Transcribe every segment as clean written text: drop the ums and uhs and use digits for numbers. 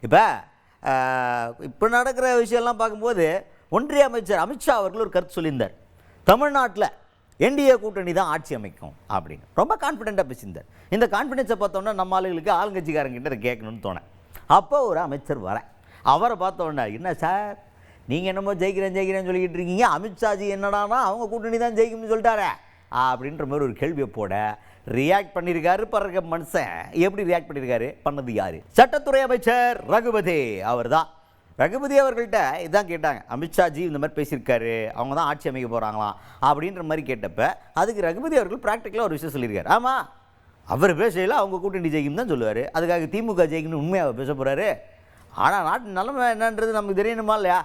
இப்போ இப்போ நடக்கிற விஷயம்லாம் பார்க்கும்போது ஒன்றிய அமைச்சர் அமித்ஷா அவர்கள் ஒரு கருத்து சொல்லியிருந்தார், தமிழ்நாட்டில் என்டிஏ கூட்டணி தான் ஆட்சி அமைக்கும் அப்படின்னு ரொம்ப கான்ஃபிடென்ட்டாக பேசியிருந்தார். இந்த கான்ஃபிடென்ஸை பார்த்தோன்னா நம்ம ஆளுங்களுக்கு ஆளுங்கட்சிக்காரங்கிட்ட கேட்கணும்னு தோணேன். அப்போ ஒரு அமைச்சர் வரேன், அவரை பார்த்தோன்னே என்ன சார் நீங்கள் என்னமோ ஜெயிக்கிறேன்னு சொல்லிக்கிட்டு இருக்கீங்க, அமித்ஷாஜி என்னடானா அவங்க கூட்டணி தான் ஜெயிக்கும்னு சொல்லிட்டாரே அப்படின்ற மாதிரி ஒரு கேள்வியை போட ரியாக்ட் பண்ணியிருக்காரு. பிறகு மனுஷன் எப்படி ரியாக்ட் பண்ணியிருக்காரு, பண்ணது யார்? சட்டத்துறை அமைச்சர் ரகுபதி அவர் தான். ரகுபதி அவர்கள்ட்ட இதான் கேட்டாங்க, அமித்ஷாஜி இந்த மாதிரி பேசியிருக்காரு, அவங்க தான் ஆட்சி அமைக்க போகிறாங்களாம் அப்படின்ற மாதிரி கேட்டப்ப அதுக்கு ரகுபதி அவர்கள் ப்ராக்டிக்கலாக ஒரு விஷயம் சொல்லியிருக்காரு. ஆமாம், அவர் பேசல அவங்க கூட்டணி ஜெயிக்கும் தான் சொல்லுவார், அதுக்காக திமுக ஜெயிக்கணும்னு உண்மையாக பேச போகிறாரு. ஆனால் நாட்டு நிலைமை என்னன்றது நமக்கு தெரியணுமா இல்லையா?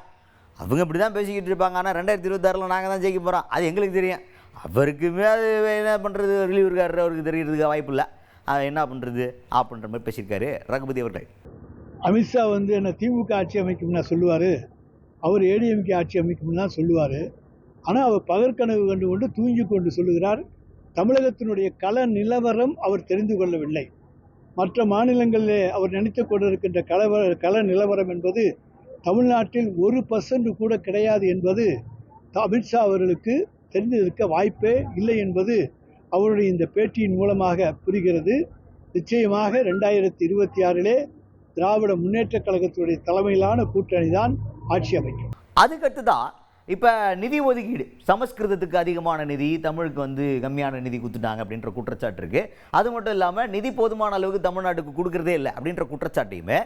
அவங்க இப்படி தான் பேசிக்கிட்டு இருப்பாங்க, ஆனால் 2026 நாங்கள் தான் ஜெயிக்க போகிறோம் அது எங்களுக்கு தெரியும். அவருக்குமே அது என்ன பண்ணுறது, ரிலீவ் இருக்காரு, அவருக்கு தெரியறதுக்கு வாய்ப்பு இல்லை, அது என்ன பண்ணுறது அப்படின்ற மாதிரி பேசியிருக்காரு ரகுபதி அவர்கள். அமித்ஷா என்ன திமுக ஆட்சி அமைக்கும்னா சொல்லுவார், அவர் ஏடிஎம்கே ஆட்சி அமைக்கும்னா சொல்லுவார். ஆனால் அவர் பகற்கனவு கண்டு கொண்டு தூங்கி கொண்டு சொல்லுகிறார். தமிழகத்தினுடைய கள நிலவரம் அவர் தெரிந்து கொள்ளவில்லை. மற்ற மாநிலங்களிலே அவர் நினைத்து கொண்டிருக்கின்ற கள நிலவரம் என்பது தமிழ்நாட்டில் 1% கூட கிடையாது என்பது அமித்ஷா அவர்களுக்கு தெரிந்திருக்க வாய்ப்பே இல்லை என்பது அவருடைய இந்த பேட்டியின் மூலமாக புரிகிறது. நிச்சயமாக 2026 திராவிட முன்னேற்ற கழகத்துடைய தலைமையிலான கூட்டணி தான் ஆட்சி அமைக்கும். அதுக்கடுத்து தான் இப்போ நிதி ஒதுக்கீடு, சமஸ்கிருதத்துக்கு அதிகமான நிதி, தமிழுக்கு கம்மியான நிதி கொடுத்துட்டாங்க அப்படின்ற குற்றச்சாட்டு இருக்குது. அது மட்டும் இல்லாமல் நிதி போதுமான அளவுக்கு தமிழ்நாட்டுக்கு கொடுக்குறதே இல்லை அப்படின்ற குற்றச்சாட்டையுமே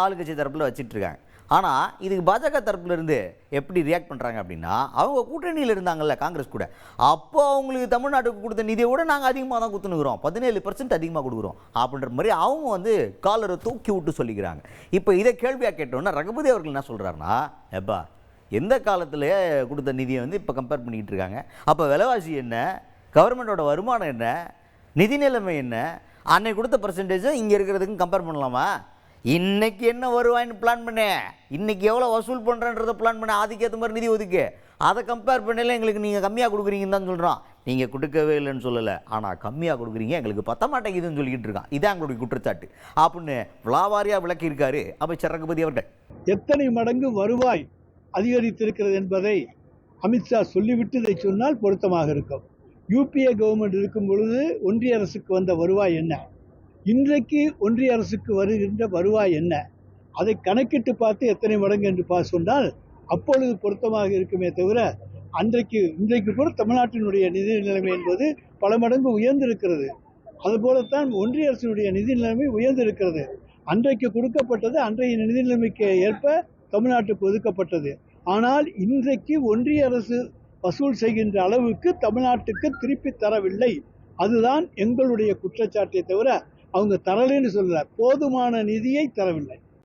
ஆளுங்கட்சி தரப்பில் வச்சிட்ருக்காங்க. ஆனால் இதுக்கு பாஜக தரப்புலேருந்து எப்படி ரியாக்ட் பண்ணுறாங்க அப்படின்னா, அவங்க கூட்டணியில் இருந்தாங்கல்ல காங்கிரஸ் கூட, அப்போ அவங்களுக்கு தமிழ்நாட்டுக்கு கொடுத்த நிதியை விட நாங்கள் அதிகமாக தான் கொடுத்துனுக்குறோம், 17% அதிகமாக கொடுக்குறோம் அப்படின்ற மாதிரி அவங்க காலரை தூக்கி விட்டு சொல்லிக்கிறாங்க. இப்போ இதை கேள்வியாக கேட்டோன்னா ரகுபதி அவர்கள் என்ன சொல்கிறாருன்னா, எப்பா எந்த காலத்தில் கொடுத்த நிதியை இப்போ கம்பேர் பண்ணிக்கிட்டு இருக்காங்க, அப்போ விலைவாசி என்ன, கவர்மெண்ட்டோட வருமானம் என்ன, நிதி நிலைமை என்ன, அன்னைக்கு கொடுத்த பர்சன்டேஜும் இங்கே இருக்கிறதுக்கும் கம்பேர் பண்ணலாமா? இன்றைக்கி என்ன வருவாயின்னு பிளான் பண்ணேன், இன்றைக்கி எவ்வளோ வசூல் பண்ணுறன்றதை பிளான் பண்ணேன், அதுக்கேற்ற மாதிரி நிதி ஒதுக்கு, அதை கம்பேர் பண்ணல எங்களுக்கு நீங்கள் கம்மியாக கொடுக்குறீங்கன்னு தான் சொல்கிறோம். நீங்கள் கொடுக்கவே இல்லைன்னு சொல்லலை, ஆனால் கம்மியாக கொடுக்குறீங்க, எங்களுக்கு பத்த மாட்டேங்குதுன்னு சொல்லிக்கிட்டு இருக்கான். இதான் எங்களுடைய குற்றச்சாட்டு அப்படின்னு விளாவாரியாக விளக்கியிருக்காரு அமைச்சர் ரகுபதி அவர்கள். எத்தனை மடங்கு வருவாய் அதிகரித்திருக்கிறது என்பதை அமித்ஷா சொல்லிவிட்டு இதை சொன்னால் பொருத்தமாக இருக்கும். யூபிஏ கவர்மெண்ட் இருக்கும் பொழுது ஒன்றிய அரசுக்கு வந்த வருவாய் என்ன, இன்றைக்கு ஒன்றிய அரசுக்கு வருகின்ற வருவாய் என்ன, அதை கணக்கிட்டு பார்த்து எத்தனை மடங்கு என்று சொன்னால் அப்பொழுது பொருத்தமாக இருக்குமே தவிர, இன்றைக்கு கூட தமிழ்நாட்டினுடைய நிதி நிலைமை என்பது பல மடங்கு உயர்ந்திருக்கிறது. அதுபோலத்தான் ஒன்றிய அரசினுடைய நிதி நிலைமை உயர்ந்திருக்கிறது. அன்றைக்கு கொடுக்கப்பட்டது அன்றைய நிதி நிலைமைக்கு ஏற்ப தமிழ்நாட்டுக்கு ஒதுக்கப்பட்டது. ஆனால் இன்றைக்கு ஒன்றிய அரசு வசூல் செய்கின்ற அளவுக்கு தமிழ்நாட்டுக்கு திருப்பி தரவில்லை. அதுதான் எங்களுடைய குற்றச்சாட்டை தவிர அவங்க தரலைன்னு சொல்லல, போதுமான நிதியை தரவில்லை.